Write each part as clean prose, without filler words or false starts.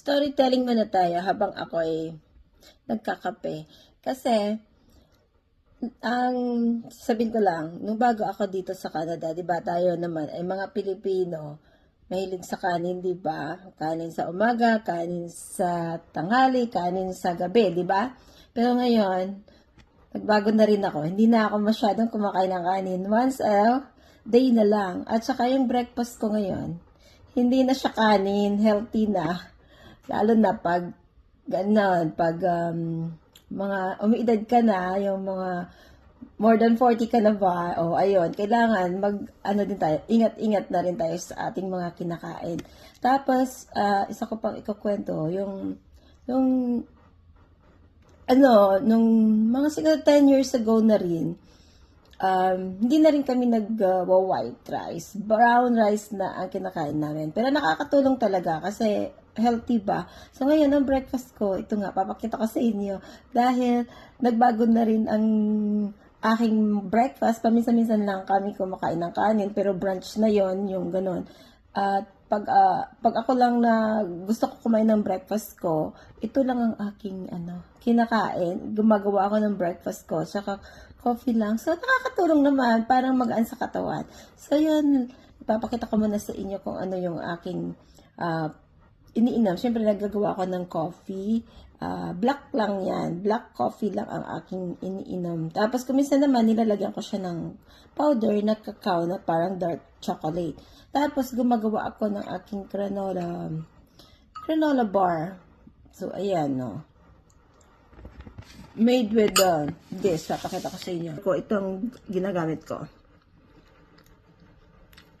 Storytelling muna tayo habang ako ay nagkakape. Kasi, ang sabihin ko lang, nung bago ako dito sa Canada, di ba tayo naman ay mga Pilipino, mahilig sa kanin, di ba? Kanin sa umaga, kanin sa tanghali, kanin sa gabi, di ba? Pero ngayon, nagbago na rin ako. Hindi na ako masyadong kumakain ng kanin. Once a day na lang. At saka yung breakfast ko ngayon, hindi na siya kanin, healthy na. Lalo na pag, ganon, pag mga umiidad ka na, yung mga more than 40 ka na ba, o ayun, kailangan ano din tayo, ingat-ingat na rin tayo sa ating mga kinakain. Tapos, isa ko pang ikukwento, yung nung mga siguro 10 years ago na rin, hindi na rin kami white rice. Brown rice na ang kinakain namin. Pero nakakatulong talaga kasi healthy ba. So ngayon, ang breakfast ko, ito nga, papakita ko sa inyo. Dahil nagbago na rin ang aking breakfast. Paminsan-minsan lang kami kumakain ng kanin. Pero brunch na yon yung ganun. At pag ako lang na gusto ko kumain ng breakfast ko, ito lang ang aking kinakain. Gumagawa ako ng breakfast ko. Saka coffee lang. So, nakakatulong naman. Parang magaan sa katawan. So, yun. Ipapakita ko muna sa inyo kung ano yung aking iniinom. Siyempre, nagagawa ko ng coffee. Black lang yan. Black coffee lang ang aking iniinom. Tapos, kuminsan naman, nilalagyan ko siya ng powder na cacao na parang dark chocolate. Tapos, gumagawa ako ng aking granola bar. So, ayan, no. Made with this. Papakita ko sa inyo. Itong ginagamit ko.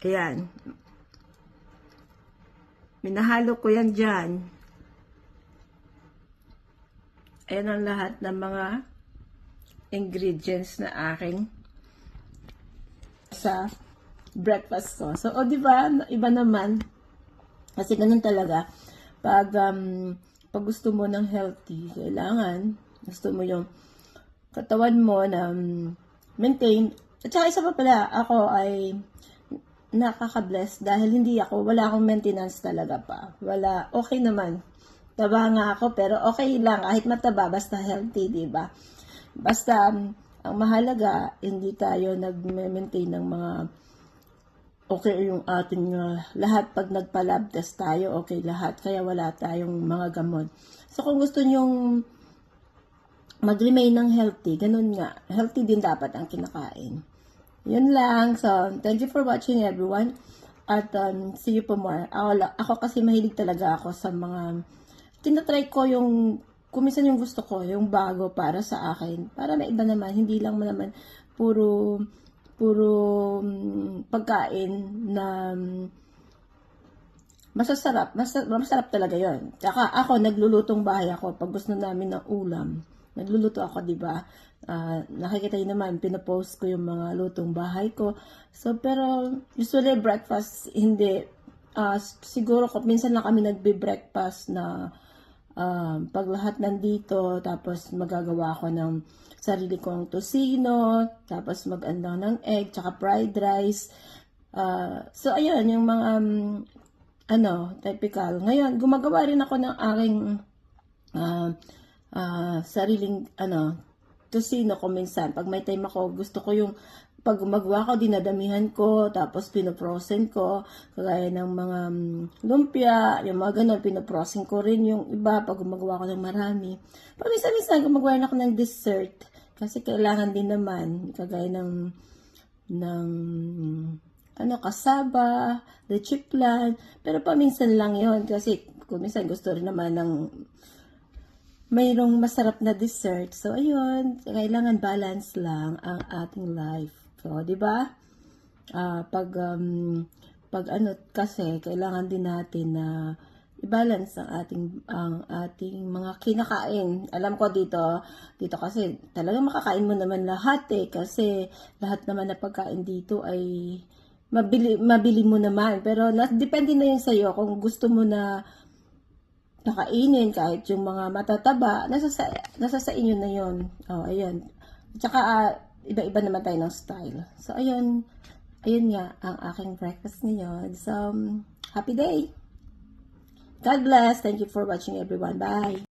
Ayan. Minahalo ko yan dyan. Ayan ang lahat ng mga ingredients na aking sa breakfast ko. So, diba? Iba naman. Kasi ganun talaga. Pag gusto mo ng healthy, kailangan gusto mo yung katawan mo na maintain. At saka isa pa pala, ako ay nakaka-bless dahil wala akong maintenance talaga pa. Okay naman. Taba nga ako, pero okay lang. Kahit mataba, basta healthy, diba? Basta, ang mahalaga, hindi tayo nag-maintain ng mga okay yung ating lahat. Pag nagpa-lab test tayo, okay lahat. Kaya wala tayong mga gamot. So, kung gusto nyong mag-remain ng healthy, ganun nga. Healthy din dapat ang kinakain. Yun lang. So, thank you for watching everyone. At see you po more. Ako kasi mahilig talaga ako sa mga tinatry ko kuminsan yung gusto ko, yung bago para sa akin. Para may iba naman. Hindi lang naman puro pagkain na masarap talaga yon. Tsaka ako, naglulutong bahay ako pag gusto namin ng ulam. Nagluluto ako, di ba? Nakikita niyo naman, pinopost ko yung mga lutong bahay ko. So, pero usually breakfast, hindi. Siguro minsan lang kami nagbe-breakfast na pag lahat nandito, tapos magagawa ako ng sarili kong tosino, tapos mag-andang ng egg, tsaka fried rice. So, ayun, yung mga typical. Ngayon, gumagawa rin ako ng aking sariling tosino ko minsan. Pag may time ako, gusto ko yung pag gumagawa ko, dinadamihan ko, tapos pinoprosen ko, kagaya ng mga lumpia, yung mga ganun, pinoprosen ko rin yung iba pag gumagawa ko ng marami. Pag minsan gumagawa na ako ng dessert, kasi kailangan din naman, kagaya ng kasaba, leche flan, pero paminsan lang yon kasi kung minsan gusto rin naman ng mayroong masarap na dessert. So, ayun, kailangan balance lang ang ating life. So, di ba? Pag kasi, kailangan din natin na i-balance ang ating mga kinakain. Alam ko dito kasi talagang makakain mo naman lahat kasi lahat naman na pagkain dito ay mabili mo naman. Pero, depende na yun sa'yo kung gusto mo na nakainin kahit yung mga matataba, nasa sa inyo na yon. Ayun. Tsaka, iba-iba naman tayo ng style. So, ayun nga ang aking breakfast ngayon. So, happy day! God bless. Thank you for watching, everyone. Bye.